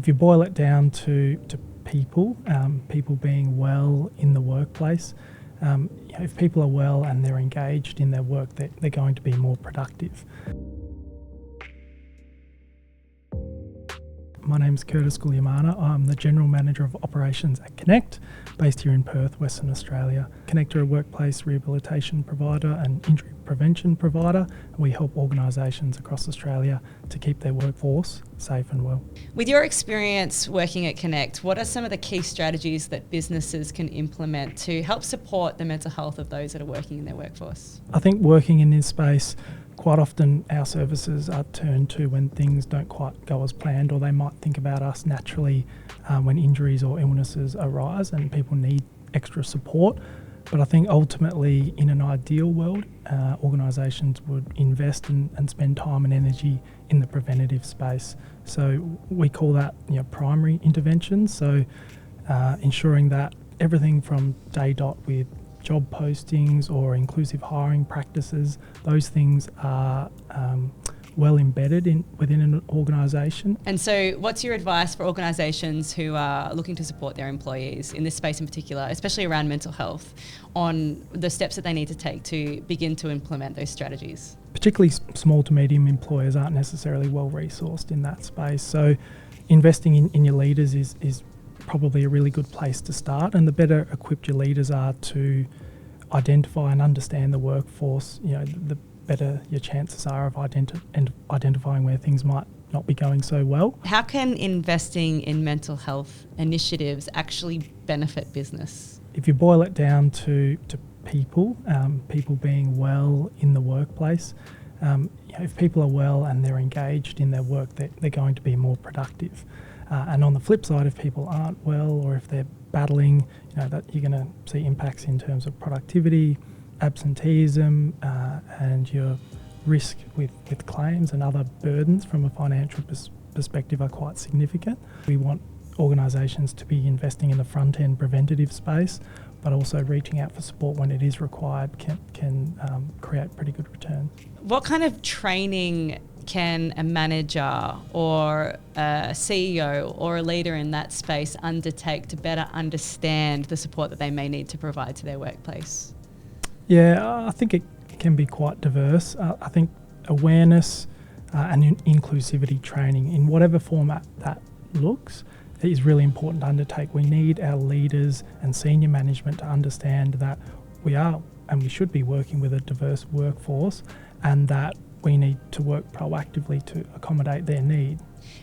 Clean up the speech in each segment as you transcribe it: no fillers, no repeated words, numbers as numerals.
If you boil it down to people, people being well in the workplace, if people are well and they're engaged in their work, they're going to be more productive. My name's Curtis Guglielmana. I'm the General Manager of Operations at Konekt, based here in Perth, Western Australia. Konekt are a workplace rehabilitation provider and injury prevention provider, and we help organisations across Australia to keep their workforce safe and well. With your experience working at Konekt, what are some of the key strategies that businesses can implement to help support the mental health of those that are working in their workforce? I think working in this space, quite often our services are turned to when things don't quite go as planned, or they might think about us naturally when injuries or illnesses arise and people need extra support. But I think ultimately, in an ideal world, organisations would invest and spend time and energy in the preventative space. So we call that primary interventions. So ensuring that everything from day dot with job postings or inclusive hiring practices, those things are well embedded within an organisation. And so what's your advice for organisations who are looking to support their employees in this space in particular, especially around mental health, on the steps that they need to take to begin to implement those strategies? Particularly small to medium employers aren't necessarily well resourced in that space. So investing in your leaders is probably a really good place to start, and the better equipped your leaders are to identify and understand the workforce, the better your chances are of identifying where things might not be going so well. How can investing in mental health initiatives actually benefit business? If you boil it down to people, people being well in the workplace, if people are well and they're engaged in their work, they're going to be more productive. And on the flip side, if people aren't well or if they're battling, that you're going to see impacts in terms of productivity, absenteeism, and your risk with claims and other burdens from a financial perspective are quite significant. We want organisations to be investing in the front end preventative space, but also reaching out for support when it is required can create pretty good returns. What kind of training can a manager or a CEO or a leader in that space undertake to better understand the support that they may need to provide to their workplace? Yeah, I think it can be quite diverse. I think awareness and inclusivity training, in whatever format that looks, is really important to undertake. We need our leaders and senior management to understand that we are and we should be working with a diverse workforce, and that we need to work proactively to accommodate their need.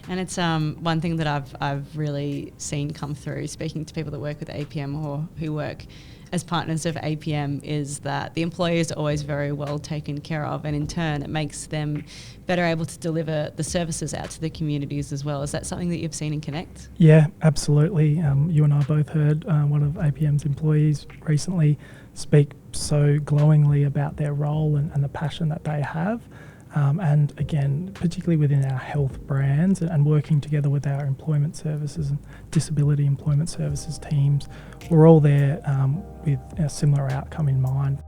And it's one thing that I've really seen come through speaking to people that work with APM or who work as partners of APM is that the employees are always very well taken care of, and in turn it makes them better able to deliver the services out to the communities as well. Is that something that you've seen in Konekt? Yeah, absolutely. You and I both heard one of APM's employees recently speak so glowingly about their role and the passion that they have. And again, particularly within our health brands and working together with our employment services and disability employment services teams, we're all there with a similar outcome in mind.